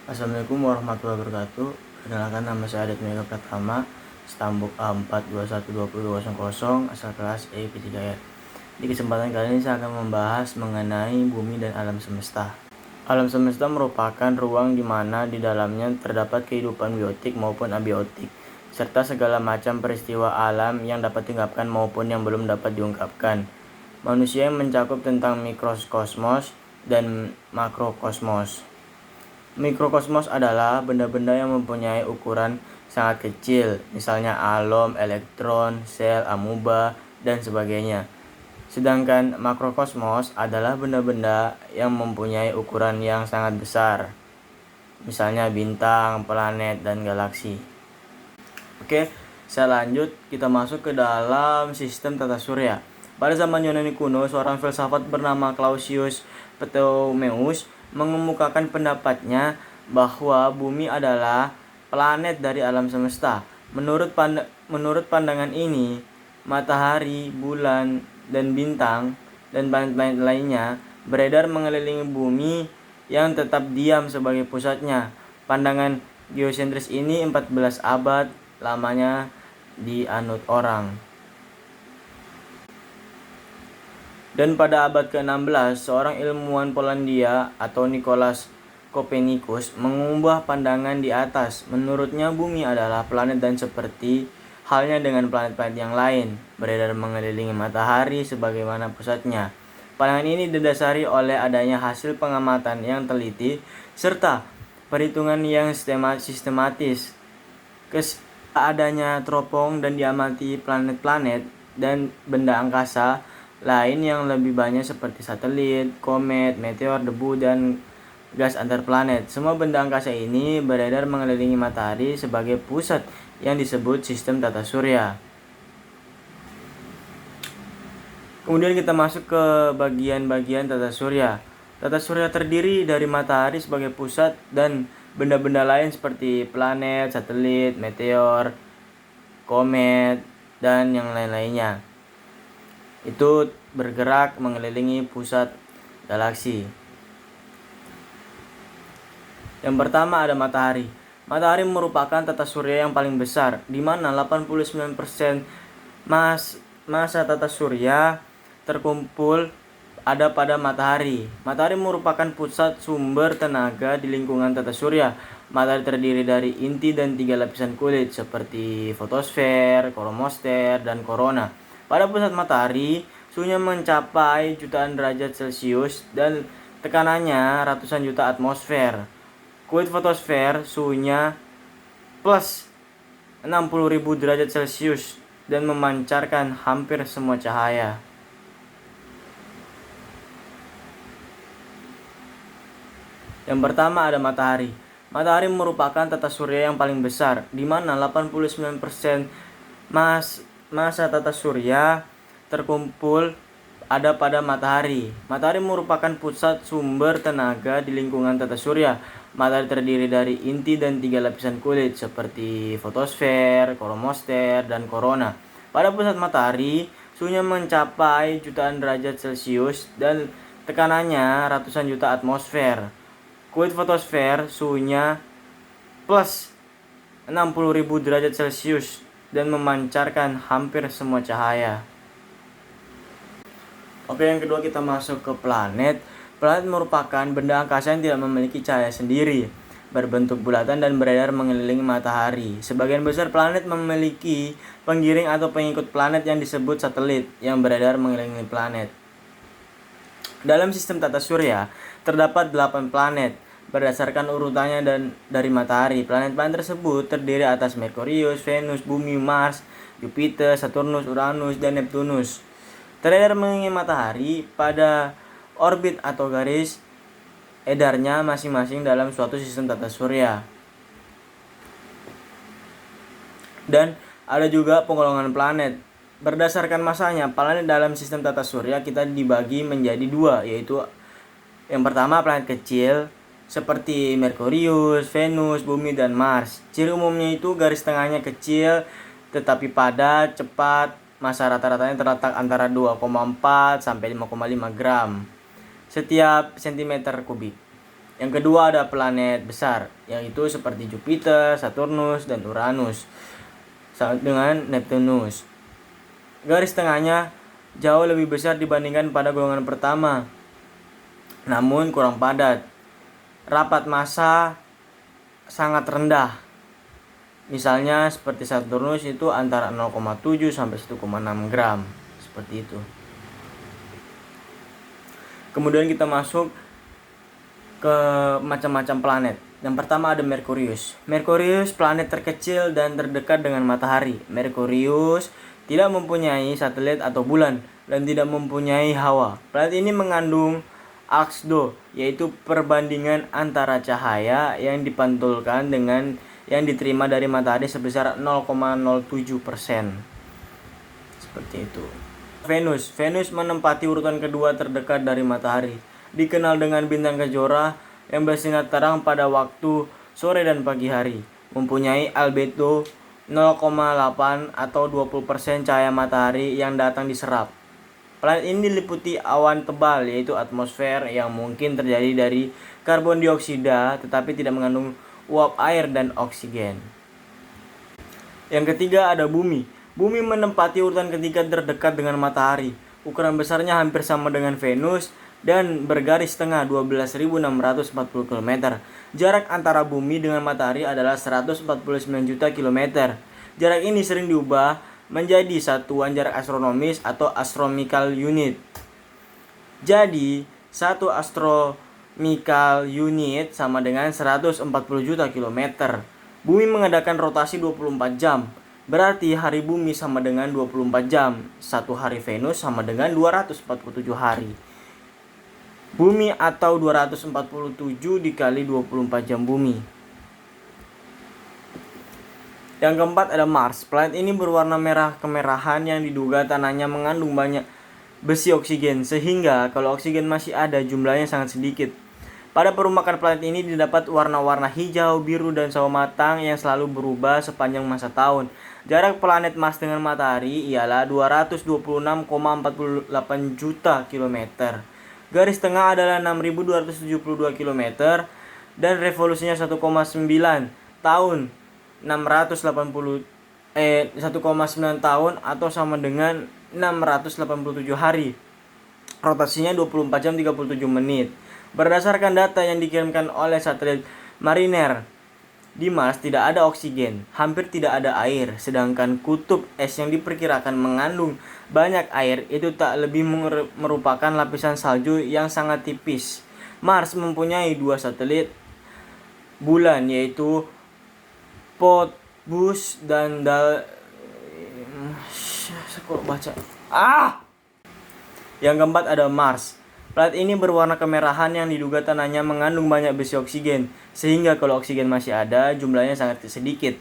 Assalamualaikum warahmatullahi wabarakatuh. Perkenalkan, nama saya Adat Mega Pratama, Stambuk A4212000, asal kelas E3R. Di kesempatan kali ini saya akan membahas mengenai bumi dan alam semesta. Alam semesta merupakan ruang di mana di dalamnya terdapat kehidupan biotik maupun abiotik, serta segala macam peristiwa alam yang dapat diungkapkan maupun yang belum dapat diungkapkan. Manusia yang mencakup tentang mikrokosmos dan makrokosmos. Mikrokosmos adalah benda-benda yang mempunyai ukuran sangat kecil, misalnya atom, elektron, sel, amuba, dan sebagainya. Sedangkan makrokosmos adalah benda-benda yang mempunyai ukuran yang sangat besar, misalnya bintang, planet, dan galaksi. Oke, saya lanjut, kita masuk ke dalam sistem tata surya. Pada zaman Yunani kuno, seorang filsafat bernama Claudius Ptolemeus mengemukakan pendapatnya bahwa bumi adalah planet dari alam semesta. Menurut pandangan ini, matahari, bulan, dan bintang dan planet-planet lainnya beredar mengelilingi bumi yang tetap diam sebagai pusatnya. Pandangan geosentris ini 14 abad lamanya dianut orang. Dan pada abad ke-16, seorang ilmuwan Polandia atau Nicolaus Copernicus mengubah pandangan di atas. Menurutnya bumi adalah planet dan seperti halnya dengan planet-planet yang lain, beredar mengelilingi matahari sebagaimana pusatnya. Pandangan ini didasari oleh adanya hasil pengamatan yang teliti serta perhitungan yang sistematis. Adanya teropong dan diamati planet-planet dan benda angkasa lain yang lebih banyak seperti satelit, komet, meteor, debu, dan gas antar planet. Semua benda angkasa ini beredar mengelilingi matahari sebagai pusat yang disebut sistem tata surya. Kemudian kita masuk ke bagian-bagian tata surya. Tata surya terdiri dari matahari sebagai pusat dan benda-benda lain seperti planet, satelit, meteor, komet, dan yang lain-lainnya. Itu bergerak mengelilingi pusat galaksi. Yang pertama ada matahari. Matahari merupakan tata surya yang paling besar, di mana 89% massa tata surya terkumpul ada pada matahari. Matahari merupakan pusat sumber tenaga di lingkungan tata surya. Matahari terdiri dari inti dan 3 lapisan kulit seperti fotosfer, kromosfer, dan korona. Pada pusat matahari, suhunya mencapai jutaan derajat Celcius dan tekanannya ratusan juta atmosfer. Kulit fotosfer suhunya plus 60.000 derajat Celcius dan memancarkan hampir semua cahaya. Yang pertama ada matahari. Matahari merupakan tata surya yang paling besar, di mana 89% massa tata surya terkumpul ada pada matahari. Matahari merupakan pusat sumber tenaga di lingkungan tata surya. Matahari terdiri dari inti dan 3 lapisan kulit seperti fotosfer, kromosfer, dan korona. Pada pusat matahari, suhunya mencapai jutaan derajat Celcius dan tekanannya ratusan juta atmosfer. Kulit fotosfer suhunya plus 60.000 derajat Celcius dan memancarkan hampir semua cahaya. Oke, yang kedua kita masuk ke planet. Planet merupakan benda angkasa yang tidak memiliki cahaya sendiri, berbentuk bulatan dan beredar mengelilingi matahari. Sebagian besar planet memiliki penggiring atau pengikut planet yang disebut satelit yang beredar mengelilingi planet. Dalam sistem tata surya, terdapat 8 planet berdasarkan urutannya dan dari matahari. Planet-planet tersebut terdiri atas Merkurius, Venus, Bumi, Mars, Jupiter, Saturnus, Uranus, dan Neptunus. Beredar mengelilingi matahari pada orbit atau garis edarnya masing-masing dalam suatu sistem tata surya. Dan ada juga penggolongan planet. Berdasarkan masanya, planet dalam sistem tata surya kita dibagi menjadi 2, yaitu yang pertama planet kecil seperti Merkurius, Venus, Bumi, dan Mars. Ciri umumnya itu garis tengahnya kecil tetapi padat, cepat. Massa rata-ratanya terletak antara 2,4 sampai 5,5 gram setiap cm kubik. Yang kedua ada planet besar, yaitu seperti Jupiter, Saturnus, dan Uranus, dengan Neptunus. Garis tengahnya jauh lebih besar dibandingkan pada golongan pertama, namun kurang padat. Rapat massa sangat rendah. Misalnya seperti Saturnus itu antara 0,7 sampai 1,6 gram. Seperti itu. Kemudian kita masuk ke macam-macam planet. Yang pertama ada Merkurius. Merkurius planet terkecil dan terdekat dengan matahari. Merkurius tidak mempunyai satelit atau bulan dan tidak mempunyai hawa. Planet ini mengandung ALSDO, yaitu perbandingan antara cahaya yang dipantulkan dengan yang diterima dari matahari sebesar 0,07%. Seperti itu. Venus menempati urutan kedua terdekat dari matahari. Dikenal dengan bintang kejora yang bersinar terang pada waktu sore dan pagi hari. Mempunyai albedo 0,8 atau 20% cahaya matahari yang datang diserap. Planet ini diliputi awan tebal, yaitu atmosfer yang mungkin terjadi dari karbon dioksida tetapi tidak mengandung uap air dan oksigen. Yang ketiga ada Bumi. Bumi menempati urutan ketiga terdekat dengan matahari. Ukuran besarnya hampir sama dengan Venus dan bergaris tengah 12.640 km. Jarak antara Bumi dengan matahari adalah 149 juta km. Jarak ini sering diubah menjadi satuan jarak astronomis atau astronomical unit. Jadi, satu astronomical unit sama dengan 140 juta kilometer. Bumi mengadakan rotasi 24 jam. Berarti hari Bumi sama dengan 24 jam. Satu hari Venus sama dengan 247 hari. Bumi atau 247 dikali 24 jam Bumi. Yang keempat ada Mars. Planet ini berwarna merah kemerahan yang diduga tanahnya mengandung banyak besi oksigen, sehingga kalau oksigen masih ada jumlahnya sangat sedikit. Pada permukaan planet ini didapat warna-warna hijau, biru, dan sawo matang yang selalu berubah sepanjang masa tahun. Jarak planet Mars dengan matahari ialah 226,48 juta kilometer. Garis tengah adalah 6.272 km dan revolusinya 1,9 tahun 1,9 tahun atau sama dengan 687 hari. Rotasinya 24 jam 37 menit. Berdasarkan data yang dikirimkan oleh satelit Mariner, di Mars tidak ada oksigen, hampir tidak ada air, sedangkan kutub es yang diperkirakan mengandung banyak air itu tak lebih merupakan lapisan salju yang sangat tipis. Mars mempunyai dua satelit bulan, yaitu Phobos dan Yang keempat ada Mars. Planet ini berwarna kemerahan yang diduga tanahnya mengandung banyak besi oksigen, sehingga kalau oksigen masih ada, jumlahnya sangat sedikit.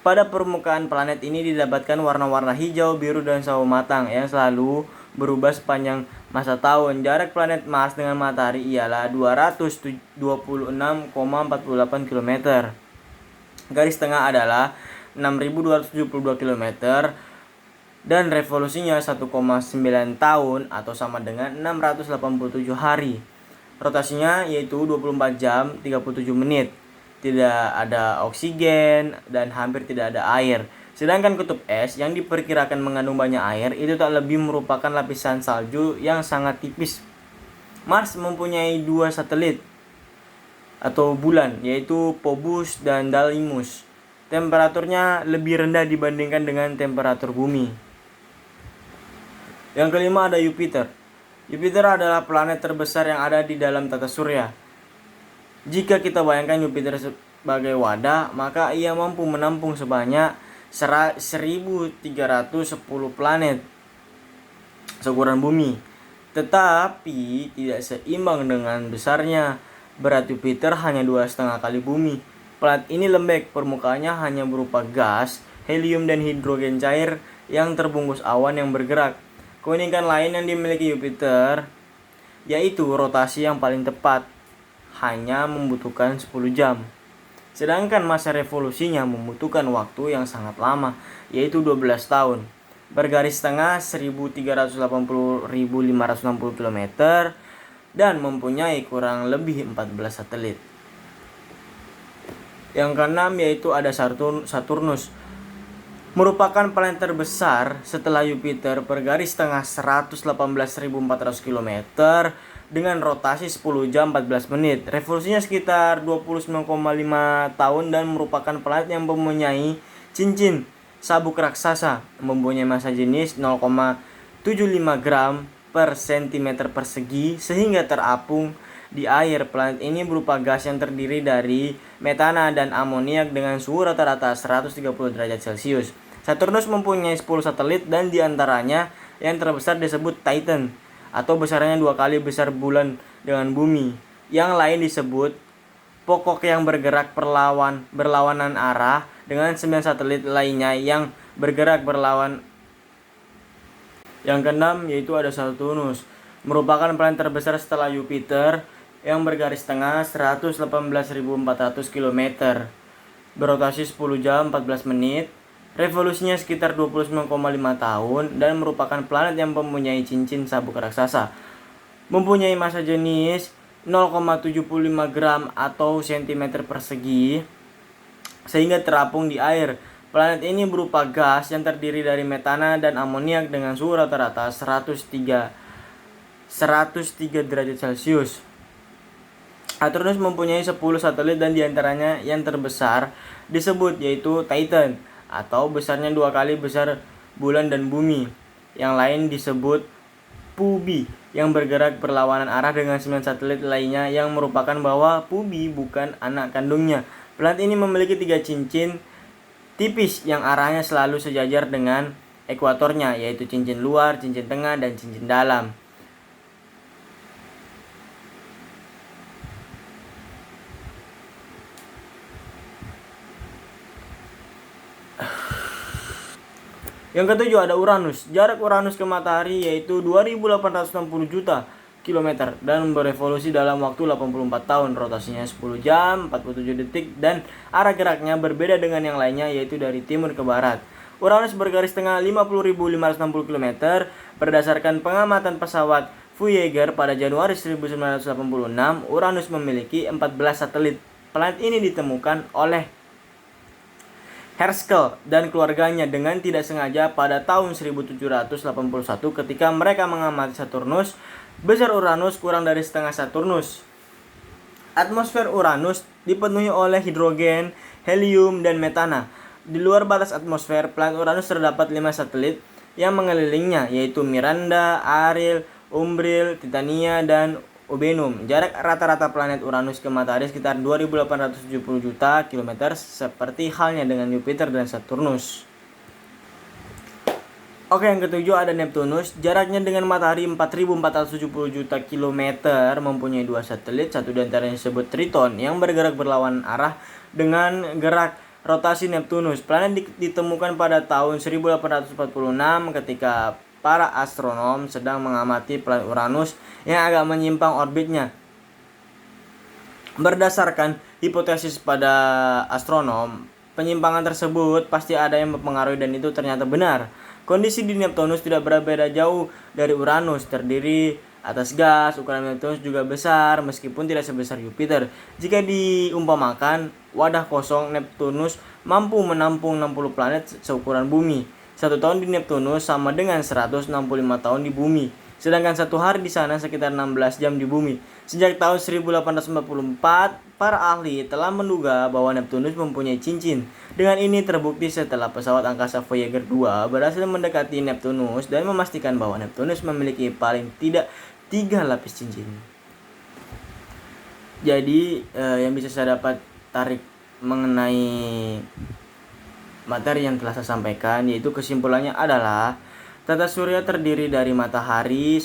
Pada permukaan planet ini didapatkan warna-warna hijau, biru, dan sawo matang yang selalu berubah sepanjang masa tahun. Jarak planet Mars dengan matahari ialah 226,48 km. Garis tengah adalah 6.272 km dan revolusinya 1,9 tahun atau sama dengan 687 hari. Rotasinya yaitu 24 jam 37 menit. Tidak ada oksigen dan hampir tidak ada air. Sedangkan kutub es yang diperkirakan mengandung banyak air itu tak lebih merupakan lapisan salju yang sangat tipis. Mars mempunyai dua satelit atau bulan, yaitu Phobos dan Deimos. Temperaturnya lebih rendah dibandingkan dengan temperatur bumi. Yang kelima ada Jupiter. Jupiter adalah planet terbesar yang ada di dalam tata surya. Jika kita bayangkan Jupiter sebagai wadah, maka ia mampu menampung sebanyak 1.310 planet seukuran bumi. Tetapi tidak seimbang dengan besarnya. Berat Jupiter hanya 2,5 kali bumi. Planet ini lembek, permukaannya hanya berupa gas, helium, dan hidrogen cair yang terbungkus awan yang bergerak. Keunikan lain yang dimiliki Jupiter yaitu rotasi yang paling tepat, hanya membutuhkan 10 jam. Sedangkan masa revolusinya membutuhkan waktu yang sangat lama, yaitu 12 tahun. Bergaris tengah 1380.560 km dan mempunyai kurang lebih 14 satelit. Yang keenam yaitu ada Saturnus. Merupakan planet terbesar setelah Jupiter bergaris tengah 118.400 km dengan rotasi 10 jam 14 menit. Revolusinya sekitar 29,5 tahun dan merupakan planet yang mempunyai cincin sabuk raksasa, mempunyai massa jenis 0,75 gram per cm persegi sehingga terapung di air. Planet ini berupa gas yang terdiri dari metana dan amoniak dengan suhu rata-rata 130 derajat Celcius. Saturnus mempunyai 10 satelit dan diantaranya yang terbesar disebut Titan atau besarnya 2 kali besar bulan dengan bumi. Yang lain disebut pokok yang bergerak berlawanan arah dengan 9 satelit lainnya yang bergerak berlawan. Yang keenam yaitu ada Saturnus, merupakan planet terbesar setelah Jupiter yang bergaris tengah 118.400 km, berotasi 10 jam 14 menit, revolusinya sekitar 29,5 tahun dan merupakan planet yang mempunyai cincin sabuk raksasa, mempunyai massa jenis 0,75 gram atau cm persegi sehingga terapung di air. Planet ini berupa gas yang terdiri dari metana dan amoniak dengan suhu rata-rata 103 derajat Celcius. Saturnus mempunyai 10 satelit dan diantaranya yang terbesar disebut yaitu Titan atau besarnya 2 kali besar bulan dan bumi. Yang lain disebut Pubi yang bergerak berlawanan arah dengan 9 satelit lainnya yang merupakan bahwa Pubi bukan anak kandungnya. Planet ini memiliki 3 cincin tipis yang arahnya selalu sejajar dengan ekuatornya, yaitu cincin luar, cincin tengah, dan cincin dalam. Yang ketujuh ada Uranus. Jarak Uranus ke matahari yaitu 2.860 juta km dan berevolusi dalam waktu 84 tahun. Rotasinya 10 jam 47 detik dan arah geraknya berbeda dengan yang lainnya yaitu dari timur ke barat. Uranus bergaris tengah 50.560 km berdasarkan pengamatan pesawat Voyager pada Januari 1986. Uranus memiliki 14 satelit. Planet ini ditemukan oleh Herschel dan keluarganya dengan tidak sengaja pada tahun 1781 ketika mereka mengamati Saturnus. Besar Uranus kurang dari setengah Saturnus. Atmosfer Uranus dipenuhi oleh hidrogen, helium, dan metana. Di luar batas atmosfer, planet Uranus terdapat 5 satelit yang mengelilingnya yaitu Miranda, Ariel, Umbriel, Titania, dan Obenum. Jarak rata-rata planet Uranus ke matahari sekitar 2.870 juta km seperti halnya dengan Jupiter dan Saturnus. Oke, yang ketujuh ada Neptunus. Jaraknya dengan matahari 4.470 juta km, mempunyai 2 satelit, satu diantaranya disebut Triton yang bergerak berlawanan arah dengan gerak rotasi Neptunus. Planet ditemukan pada tahun 1846 ketika para astronom sedang mengamati planet Uranus yang agak menyimpang orbitnya. Berdasarkan hipotesis pada astronom, penyimpangan tersebut pasti ada yang mempengaruhi dan itu ternyata benar. Kondisi di Neptunus tidak berbeda jauh dari Uranus, terdiri atas gas. Ukuran Neptunus juga besar meskipun tidak sebesar Jupiter. Jika diumpamakan wadah kosong, Neptunus mampu menampung 60 planet seukuran bumi. 1 tahun di Neptunus sama dengan 165 tahun di bumi. Sedangkan 1 hari di sana sekitar 16 jam di bumi. Sejak tahun 1844, para ahli telah menduga bahwa Neptunus mempunyai cincin. Dengan ini terbukti setelah pesawat angkasa Voyager 2 berhasil mendekati Neptunus dan memastikan bahwa Neptunus memiliki paling tidak 3 lapis cincin. Jadi yang bisa saya dapat tarik mengenai materi yang telah saya sampaikan yaitu kesimpulannya adalah tata surya terdiri dari matahari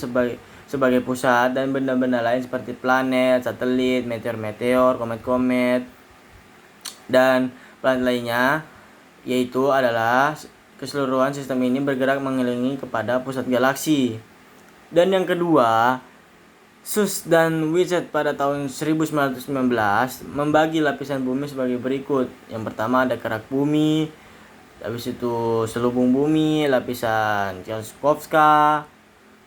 sebagai pusat dan benda-benda lain seperti planet, satelit, meteor-meteor, komet-komet, dan planet lainnya, yaitu adalah keseluruhan sistem ini bergerak mengelilingi kepada pusat galaksi. Dan yang kedua, Suss dan Whitted pada tahun 1919 membagi lapisan bumi sebagai berikut. Yang pertama ada kerak bumi, habis itu selubung bumi, lapisan Tchelkovska,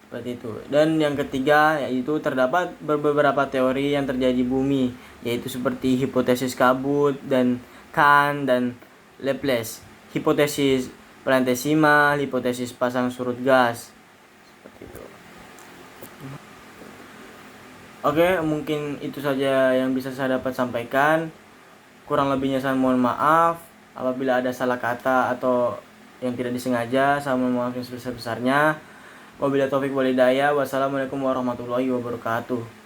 Seperti itu. Dan yang ketiga yaitu terdapat beberapa teori yang terjadi bumi, yaitu seperti hipotesis kabut dan Kant dan Laplace, hipotesis plantesimal, hipotesis pasang surut gas. Seperti itu. Oke, mungkin itu saja yang bisa saya dapat sampaikan. Kurang lebihnya saya mohon maaf apabila ada salah kata atau yang tidak disengaja. Saya mohon maaf yang sebesar-besarnya. Wabillahi taufik wal hidayah. Wassalamualaikum warahmatullahi wabarakatuh.